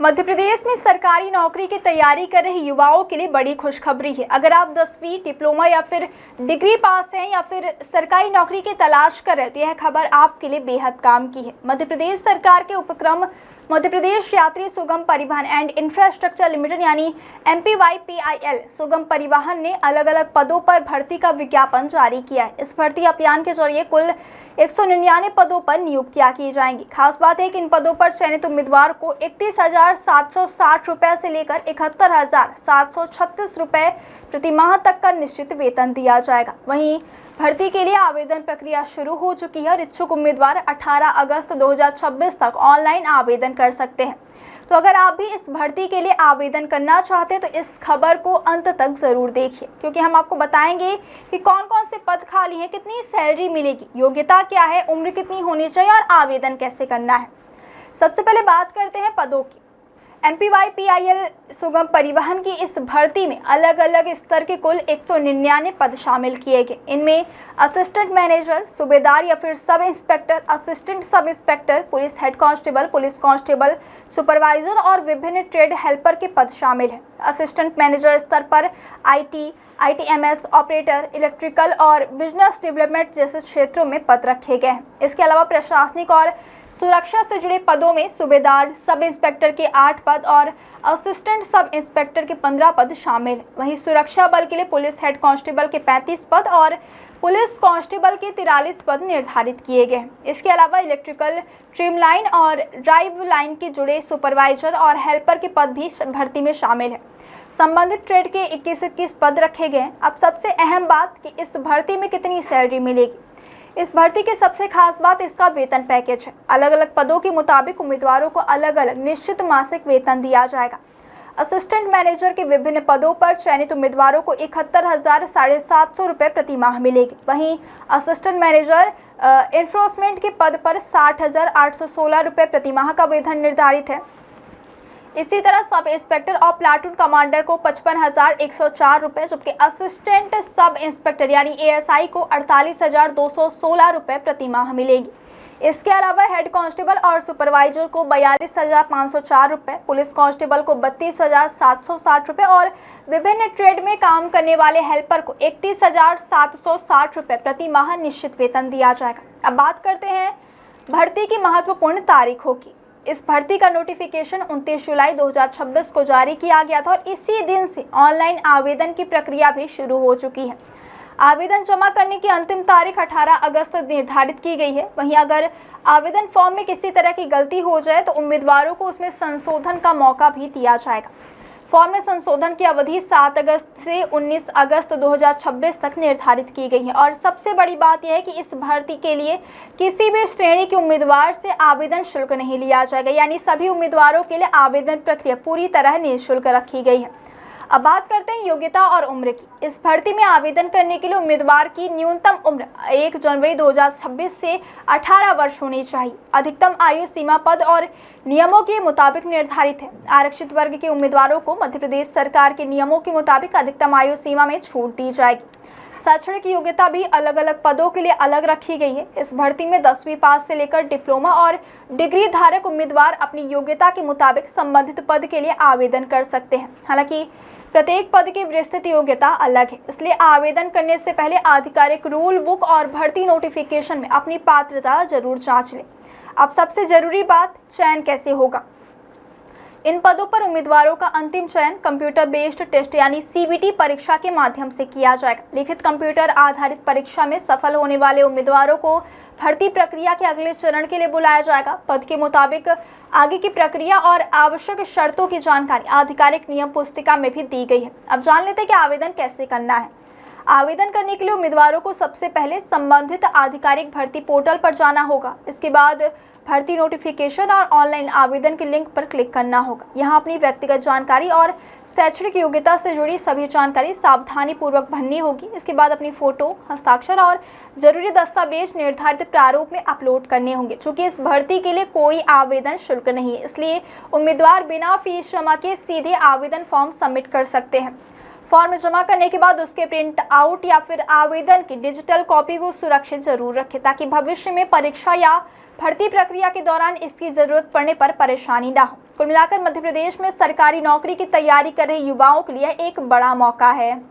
मध्य प्रदेश में सरकारी नौकरी की तैयारी कर रहे युवाओं के लिए बड़ी खुशखबरी है। अगर आप 10वीं, डिप्लोमा या फिर डिग्री पास हैं या फिर सरकारी नौकरी की तलाश कर रहे हैं तो यह खबर आपके लिए बेहद काम की है। मध्य प्रदेश सरकार के उपक्रम मध्य प्रदेश यात्री सुगम परिवहन एंड इंफ्रास्ट्रक्चर लिमिटेड यानी MPYPIL सुगम परिवहन ने अलग अलग पदों पर भर्ती का विज्ञापन जारी किया है। इस भर्ती अभियान के जरिए कुल 199 पदों पर नियुक्तियां की जाएंगी। खास बात है कि इन पदों पर चयनित उम्मीदवार को 31,760 रुपए से लेकर 71,736 रुपए प्रति माह तक का निश्चित वेतन दिया जाएगा। वहीं भर्ती के लिए आवेदन प्रक्रिया शुरू हो चुकी है और इच्छुक उम्मीदवार 18 अगस्त 2026 तक ऑनलाइन आवेदन कर सकते हैं। तो अगर आप भी इस भर्ती के लिए आवेदन करना चाहते हैं तो इस खबर को अंत तक ज़रूर देखिए, क्योंकि हम आपको बताएंगे कि कौन कौन से पद खाली हैं, कितनी सैलरी मिलेगी, योग्यता क्या है, उम्र कितनी होनी चाहिए और आवेदन कैसे करना है। सबसे पहले बात करते हैं पदों की। MPYPIL सुगम परिवहन की इस भर्ती में अलग अलग स्तर के कुल 199 पद शामिल किए गए। इनमें असिस्टेंट मैनेजर, सूबेदार या फिर sub inspector, assistant sub inspector, police head constable, police constable, supervisor और विभिन्न ट्रेड हेल्पर के पद शामिल हैं। असिस्टेंट मैनेजर स्तर पर IT, ITMS ऑपरेटर, इलेक्ट्रिकल और बिजनेस डेवलपमेंट जैसे क्षेत्रों में पद रखे गए हैं। इसके अलावा प्रशासनिक और सुरक्षा से जुड़े पदों में सूबेदार, सब इंस्पेक्टर के 8 पद और असिस्टेंट सब इंस्पेक्टर के 15 पद शामिल हैं। वहीं सुरक्षा बल के लिए पुलिस हेड कांस्टेबल के 35 पद और पुलिस कांस्टेबल के 43 पद निर्धारित किए गए हैं। इसके अलावा इलेक्ट्रिकल, ट्रिम लाइन और ड्राइव लाइन के जुड़े सुपरवाइजर और हेल्पर के पद भी भर्ती में शामिल हैं। संबंधित ट्रेड के 21 पद रखे गए हैं। अब सबसे अहम बात कि इस भर्ती में कितनी सैलरी मिलेगी। इस भर्ती की सबसे खास बात इसका वेतन पैकेज है। अलग अलग पदों के मुताबिक उम्मीदवारों को अलग अलग निश्चित मासिक वेतन दिया जाएगा। असिस्टेंट मैनेजर के विभिन्न पदों पर चयनित उम्मीदवारों को 71,750 रुपये प्रति माह मिलेगी। वहीं असिस्टेंट मैनेजर एनफोर्समेंट के पद पर 60,816 रुपये प्रति माह का वेतन निर्धारित है। इसी तरह सब इंस्पेक्टर और प्लाटून कमांडर को 55,104 रुपये, जबकि असिस्टेंट सब इंस्पेक्टर यानी ASI को 48,216 रुपये प्रति माह मिलेगी। इसके अलावा हेड कांस्टेबल और सुपरवाइजर को 42,504 रुपये, पुलिस कांस्टेबल को 32,760 रुपये और विभिन्न ट्रेड में काम करने वाले हेल्पर को 31,760 रुपये प्रति माह निश्चित वेतन दिया जाएगा। अब बात करते हैं भर्ती की महत्वपूर्ण तारीखों की। इस भर्ती का नोटिफिकेशन 29 जुलाई 2026 को जारी किया गया था और इसी दिन से ऑनलाइन आवेदन की प्रक्रिया भी शुरू हो चुकी है। आवेदन जमा करने की अंतिम तारीख 18 अगस्त निर्धारित की गई है। वहीं अगर आवेदन फॉर्म में किसी तरह की गलती हो जाए तो उम्मीदवारों को उसमें संशोधन का मौका भी दिया जाएगा। फॉर्म में संशोधन की अवधि 7 अगस्त से 19 अगस्त 2026 तक निर्धारित की गई है। और सबसे बड़ी बात यह है कि इस भर्ती के लिए किसी भी श्रेणी के उम्मीदवार से आवेदन शुल्क नहीं लिया जाएगा, यानी सभी उम्मीदवारों के लिए आवेदन प्रक्रिया पूरी तरह निःशुल्क रखी गई है। अब बात करते हैं योग्यता और उम्र की। इस भर्ती में आवेदन करने के लिए उम्मीदवार की न्यूनतम उम्र 1 जनवरी 2026 से 18 वर्ष होनी चाहिए। अधिकतम आयु सीमा पद और नियमों के मुताबिक निर्धारित है। आरक्षित वर्ग के उम्मीदवारों को मध्य प्रदेश सरकार के नियमों के मुताबिक अधिकतम आयु सीमा में छूट दी जाएगी। शैक्षणिक योग्यता भी अलग अलग पदों के लिए अलग रखी गई है। इस भर्ती में 10वीं पास से लेकर डिप्लोमा और डिग्री धारक उम्मीदवार अपनी योग्यता के मुताबिक संबंधित पद के लिए आवेदन कर सकते हैं। हालांकि प्रत्येक पद की विस्तृत योग्यता अलग है, इसलिए आवेदन करने से पहले आधिकारिक रूल बुक और भर्ती नोटिफिकेशन में अपनी पात्रता जरूर जांच लें। अब सबसे जरूरी बात, चयन कैसे होगा। इन पदों पर उम्मीदवारों का अंतिम चयन कंप्यूटर बेस्ड टेस्ट यानी CBT परीक्षा के माध्यम से किया जाएगा। लिखित कंप्यूटर आधारित परीक्षा में सफल होने वाले उम्मीदवारों को भर्ती प्रक्रिया के अगले चरण के लिए बुलाया जाएगा। पद के मुताबिक आगे की प्रक्रिया और आवश्यक शर्तों की जानकारी आधिकारिक नियम पुस्तिका में भी दी गई है। अब जान लेते हैं कि आवेदन कैसे करना है। आवेदन करने के लिए उम्मीदवारों को सबसे पहले संबंधित आधिकारिक भर्ती पोर्टल पर जाना होगा। इसके बाद भर्ती नोटिफिकेशन और ऑनलाइन आवेदन के लिंक पर क्लिक करना होगा। यहाँ अपनी व्यक्तिगत जानकारी और शैक्षणिक योग्यता से जुड़ी सभी जानकारी सावधानी पूर्वक भरनी होगी। इसके बाद अपनी फोटो, हस्ताक्षर और जरूरी दस्तावेज निर्धारित प्रारूप में अपलोड करने होंगे। चूँकि इस भर्ती के लिए कोई आवेदन शुल्क नहीं है, इसलिए उम्मीदवार बिना फीस जमा के सीधे आवेदन फॉर्म सबमिट कर सकते हैं। फॉर्म जमा करने के बाद उसके प्रिंट आउट या फिर आवेदन की डिजिटल कॉपी को सुरक्षित जरूर रखें, ताकि भविष्य में परीक्षा या भर्ती प्रक्रिया के दौरान इसकी जरूरत पड़ने पर परेशानी ना हो। कुल मिलाकर मध्य प्रदेश में सरकारी नौकरी की तैयारी कर रहे युवाओं के लिए एक बड़ा मौका है।